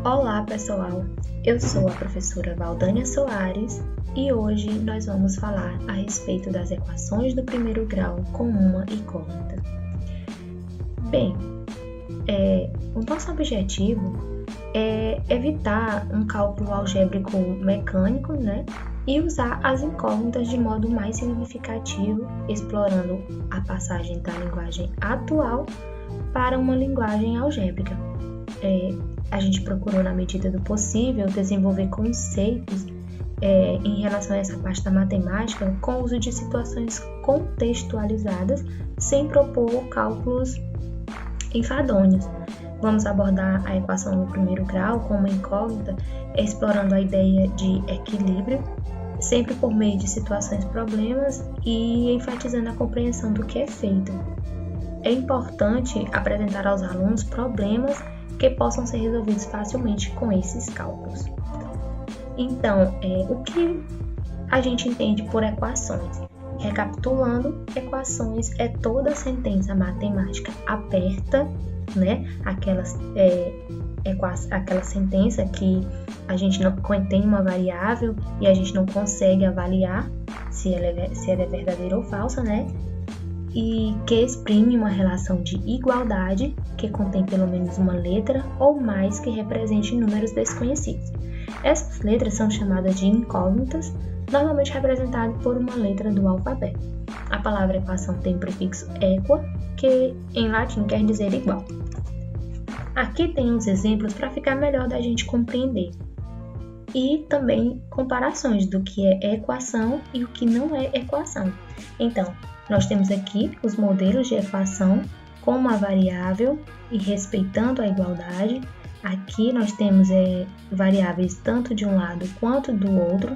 Olá pessoal, eu sou a professora Valdânia Soares e hoje nós vamos falar a respeito das equações do primeiro grau com uma incógnita. Bem, o nosso objetivo é evitar um cálculo algébrico mecânico, e usar as incógnitas de modo mais significativo, explorando a passagem da linguagem atual para uma linguagem algébrica. A gente procurou, na medida do possível, desenvolver conceitos em relação a essa parte da matemática com o uso de situações contextualizadas, sem propor cálculos enfadonhos. Vamos abordar a equação do primeiro grau com uma incógnita, explorando a ideia de equilíbrio, sempre por meio de situações problemas e enfatizando a compreensão do que é feito. É importante apresentar aos alunos problemas que possam ser resolvidos facilmente com esses cálculos. Então, o que a gente entende por equações? Recapitulando, equações é toda sentença matemática aberta, aquela sentença que a gente não tem uma variável e a gente não consegue avaliar se ela é verdadeira ou falsa, e que exprime uma relação de igualdade que contém pelo menos uma letra ou mais que represente números desconhecidos. Essas letras são chamadas de incógnitas, normalmente representadas por uma letra do alfabeto. A palavra equação tem o prefixo equa, que em latim quer dizer igual. Aqui tem uns exemplos para ficar melhor da gente compreender. E também comparações do que é equação e o que não é equação. Então, nós temos aqui os modelos de equação com uma variável e respeitando a igualdade. Aqui nós temos variáveis tanto de um lado quanto do outro.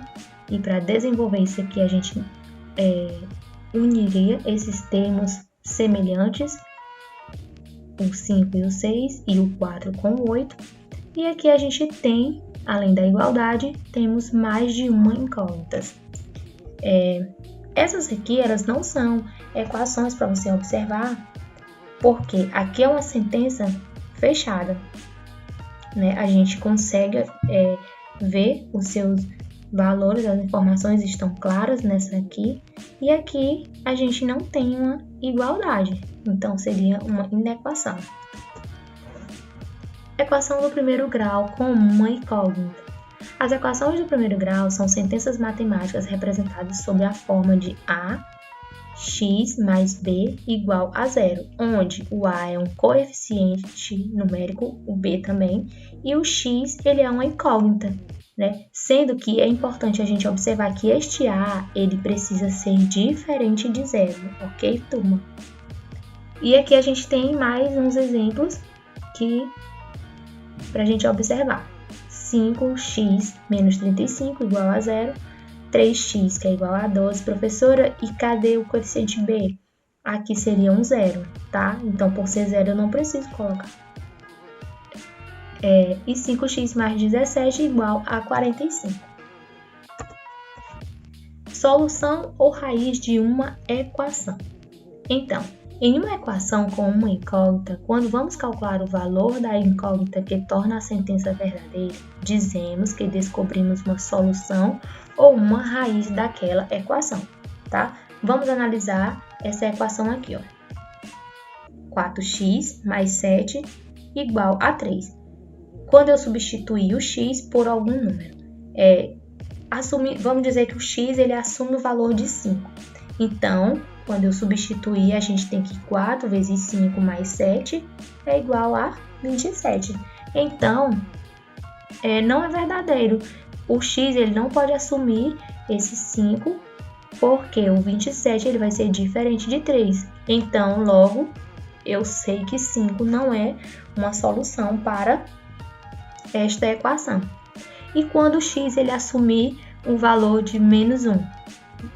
E para desenvolver isso aqui, a gente uniria esses termos semelhantes, o 5 e o 6 e o 4 com o 8. E aqui a gente tem, além da igualdade, temos mais de uma incógnita. Essas aqui, elas não são equações para você observar, porque aqui é uma sentença fechada, A gente consegue ver os seus valores, as informações estão claras nessa aqui, e aqui a gente não tem uma igualdade, então seria uma inequação. Equação do primeiro grau com uma incógnita. As equações do primeiro grau são sentenças matemáticas representadas sob a forma de A, x mais b igual a zero, onde o A é um coeficiente numérico, o b também, e o x ele é uma incógnita, Sendo que é importante a gente observar que este A ele precisa ser diferente de zero, ok, turma? E aqui a gente tem mais uns exemplos para a gente observar. 5x menos 35 igual a zero, 3x que é igual a 12, professora, e cadê o coeficiente b? Aqui seria um zero, tá? Então, por ser zero, eu não preciso colocar. E 5x mais 17 igual a 45. Solução ou raiz de uma equação. Então, em uma equação com uma incógnita, quando vamos calcular o valor da incógnita que torna a sentença verdadeira, dizemos que descobrimos uma solução ou uma raiz daquela equação, tá? Vamos analisar essa equação aqui, 4x mais 7 igual a 3. Quando eu substituir o x por algum número, vamos dizer que o x ele assume o valor de 5. Então, quando eu substituir, a gente tem que 4 vezes 5 mais 7 é igual a 27. Então, não é verdadeiro. O x ele não pode assumir esse 5, porque o 27 ele vai ser diferente de 3. Então, logo, eu sei que 5 não é uma solução para esta equação. E quando o x ele assumir um valor de menos 1,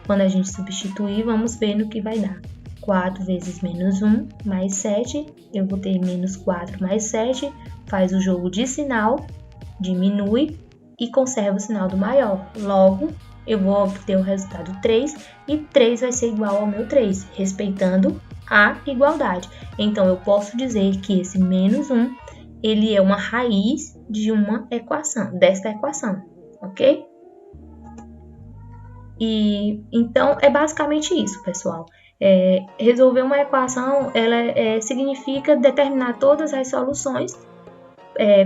quando a gente substituir, vamos ver no que vai dar. 4 vezes menos 1 mais 7, eu vou ter menos 4 mais 7, faz o jogo de sinal, diminui e conserva o sinal do maior. Logo, eu vou obter o resultado 3 e 3 vai ser igual ao meu 3, respeitando a igualdade. Então, eu posso dizer que esse menos 1 ele é uma raiz de uma equação, desta equação, ok? E então é basicamente isso, pessoal. Resolver uma equação, ela significa determinar todas as soluções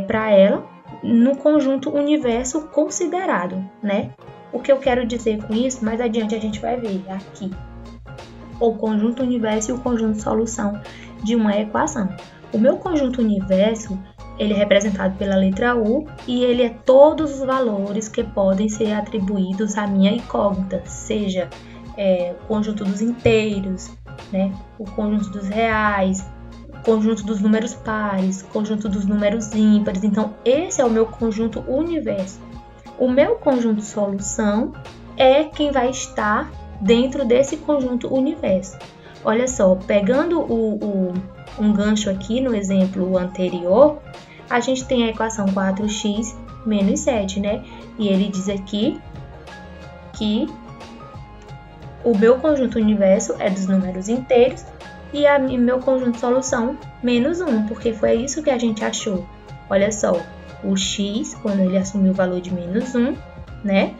para ela no conjunto universo considerado, né? O que eu quero dizer com isso, mais adiante a gente vai ver aqui. O conjunto universo e o conjunto solução de uma equação. O meu conjunto universo, ele é representado pela letra U e ele é todos os valores que podem ser atribuídos à minha incógnita, seja o conjunto dos inteiros, né? O conjunto dos reais, o conjunto dos números pares, o conjunto dos números ímpares. Então, esse é o meu conjunto universo. O meu conjunto solução é quem vai estar dentro desse conjunto universo. Olha só, pegando um gancho aqui no exemplo anterior, a gente tem a equação 4x menos 7, né? E ele diz aqui que o meu conjunto universo é dos números inteiros e meu conjunto solução menos 1, porque foi isso que a gente achou. Olha só, o x, quando ele assumiu o valor de menos 1, né?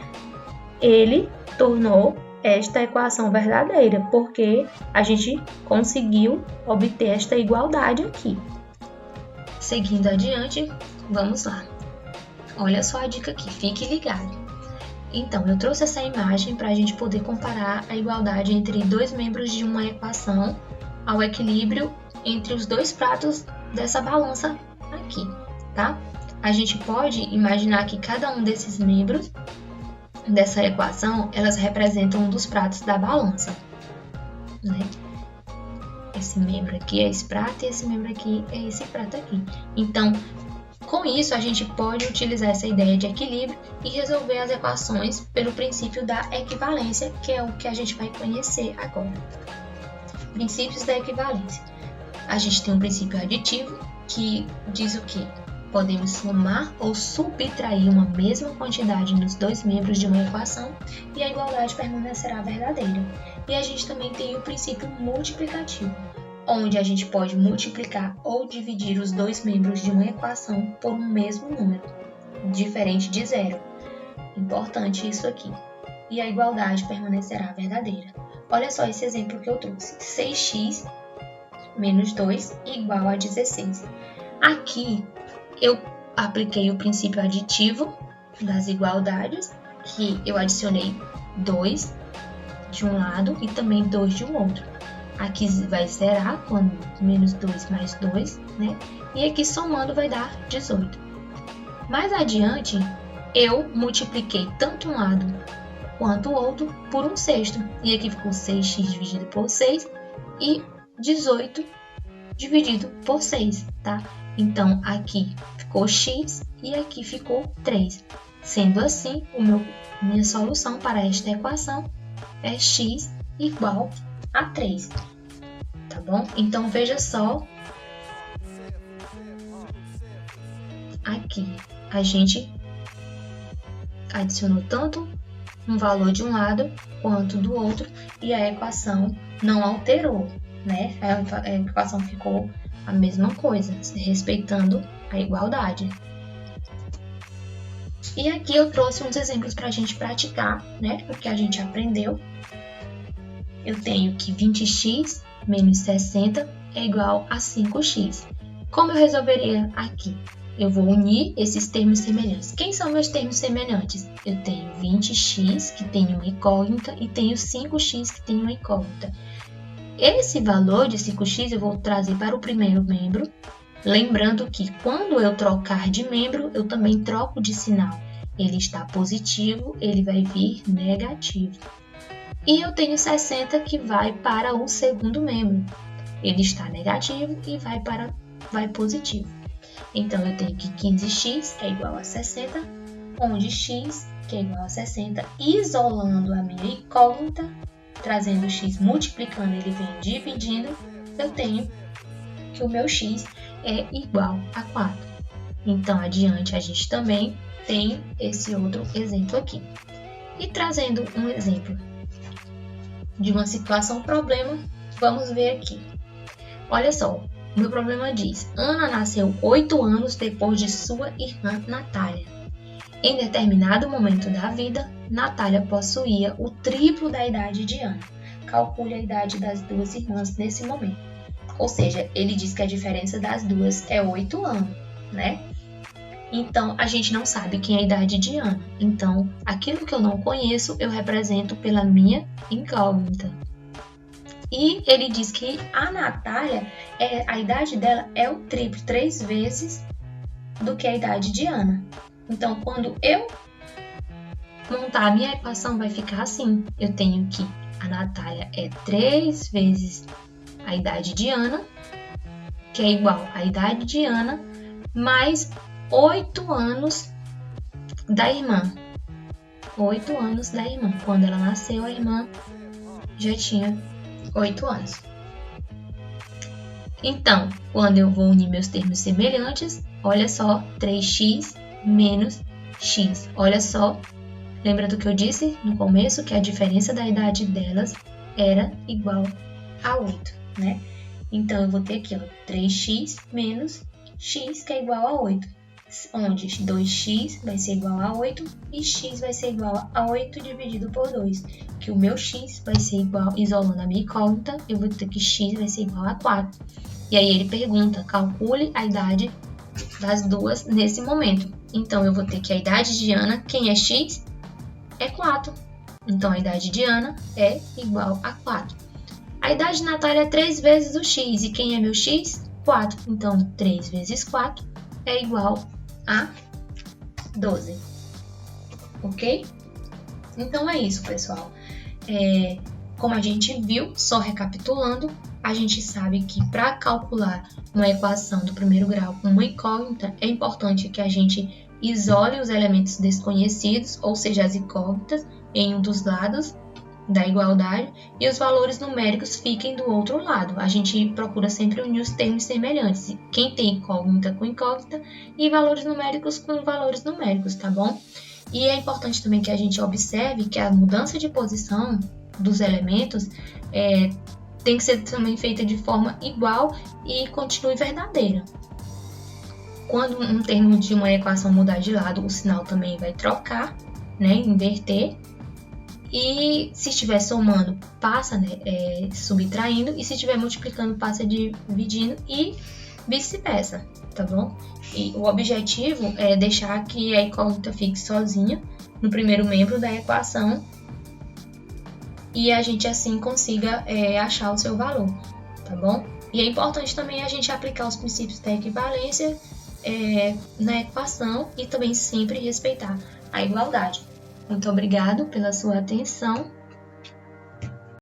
Ele tornou esta equação verdadeira, porque a gente conseguiu obter esta igualdade aqui. Seguindo adiante, vamos lá. Olha só a dica aqui, fique ligado. Então, eu trouxe essa imagem para a gente poder comparar a igualdade entre dois membros de uma equação ao equilíbrio entre os dois pratos dessa balança aqui, tá? A gente pode imaginar que cada um desses membros dessa equação, elas representam um dos pratos da balança, né? Esse membro aqui é esse prato e esse membro aqui é esse prato aqui. Então, com isso, a gente pode utilizar essa ideia de equilíbrio e resolver as equações pelo princípio da equivalência, que é o que a gente vai conhecer agora. Princípios da equivalência. A gente tem um princípio aditivo, que diz o quê? Podemos somar ou subtrair uma mesma quantidade nos dois membros de uma equação e a igualdade permanecerá verdadeira. E a gente também tem o princípio multiplicativo, onde a gente pode multiplicar ou dividir os dois membros de uma equação por um mesmo número, diferente de zero. Importante isso aqui. E a igualdade permanecerá verdadeira. Olha só esse exemplo que eu trouxe. 6x menos 2 igual a 16. Aqui, eu apliquei o princípio aditivo das igualdades, que eu adicionei 2 de um lado e também 2 de um outro. Aqui vai zerar quando menos 2 mais 2, né? E aqui somando vai dar 18. Mais adiante, eu multipliquei tanto um lado quanto o outro por 1/6. E aqui ficou 6x dividido por 6 e 18 dividido por 6, tá? Então, aqui ficou x e aqui ficou 3. Sendo assim, minha solução para esta equação é x igual a 3. Tá bom? Então, veja só. Aqui, a gente adicionou tanto um valor de um lado quanto do outro e a equação não alterou, né? A equação ficou a mesma coisa, respeitando a igualdade. E aqui eu trouxe uns exemplos para a gente praticar, né? O que a gente aprendeu. Eu tenho que 20x menos 60 é igual a 5x. Como eu resolveria aqui? Eu vou unir esses termos semelhantes. Quem são meus termos semelhantes? Eu tenho 20x, que tem uma incógnita, e tenho 5x, que tem uma incógnita. Esse valor de 5x eu vou trazer para o primeiro membro, lembrando que quando eu trocar de membro, eu também troco de sinal. Ele está positivo, ele vai vir negativo. E eu tenho 60 que vai para o segundo membro. Ele está negativo e vai positivo. Então, eu tenho que 15x é igual a 60, onde x, que é igual a 60, isolando a minha incógnita, trazendo x, multiplicando, ele vem dividindo, eu tenho que o meu x é igual a 4. Então, adiante, a gente também tem esse outro exemplo aqui. E trazendo um exemplo de uma situação problema, vamos ver aqui. Olha só, O meu problema diz: Ana nasceu 8 anos depois de sua irmã Natália. Em determinado momento da vida, Natália possuía o triplo da idade de Ana. Calcule a idade das duas irmãs nesse momento. Ou seja, ele diz que a diferença das duas é 8 anos, né? Então, a gente não sabe quem é a idade de Ana. Então, aquilo que eu não conheço, eu represento pela minha incógnita. E ele diz que a Natália, a idade dela é o triplo, 3 vezes do que a idade de Ana. Então, quando eu montar a minha equação, vai ficar assim. Eu tenho que a Natália é 3 vezes a idade de Ana, que é igual à idade de Ana, mais 8 anos da irmã. 8 anos da irmã. Quando ela nasceu, a irmã já tinha 8 anos. Então, quando eu vou unir meus termos semelhantes, olha só, 3x menos x. Olha só, lembra do que eu disse no começo? Que a diferença da idade delas era igual a 8, né? Então, eu vou ter aqui, ó, 3x menos x, que é igual a 8. Onde 2x vai ser igual a 8 e x vai ser igual a 8 dividido por 2. Que o meu x vai ser igual, isolando a minha incógnita, eu vou ter que x vai ser igual a 4. E aí ele pergunta, calcule a idade das duas nesse momento. Então, eu vou ter que a idade de Ana, quem é x? É 4. Então, a idade de Ana é igual a 4. A idade de Natália é 3 vezes o x. E quem é meu x? 4. Então, 3 vezes 4 é igual a 12. Ok? Então, é isso, pessoal. Como a gente viu, só recapitulando, a gente sabe que para calcular uma equação do primeiro grau com uma incógnita, é importante que a gente isole os elementos desconhecidos, ou seja, as incógnitas, em um dos lados da igualdade e os valores numéricos fiquem do outro lado. A gente procura sempre unir os termos semelhantes. Quem tem incógnita com incógnita e valores numéricos com valores numéricos, tá bom? E é importante também que a gente observe que a mudança de posição dos elementos tem que ser também feita de forma igual e continue verdadeira. Quando um termo de uma equação mudar de lado, o sinal também vai trocar, né, inverter. E se estiver somando, passa, né, subtraindo. E se estiver multiplicando, passa dividindo e vice-versa, tá bom? E o objetivo é deixar que a incógnita fique sozinha no primeiro membro da equação e a gente assim consiga achar o seu valor, tá bom? E é importante também a gente aplicar os princípios da equivalência na equação e também sempre respeitar a igualdade. Muito obrigado pela sua atenção.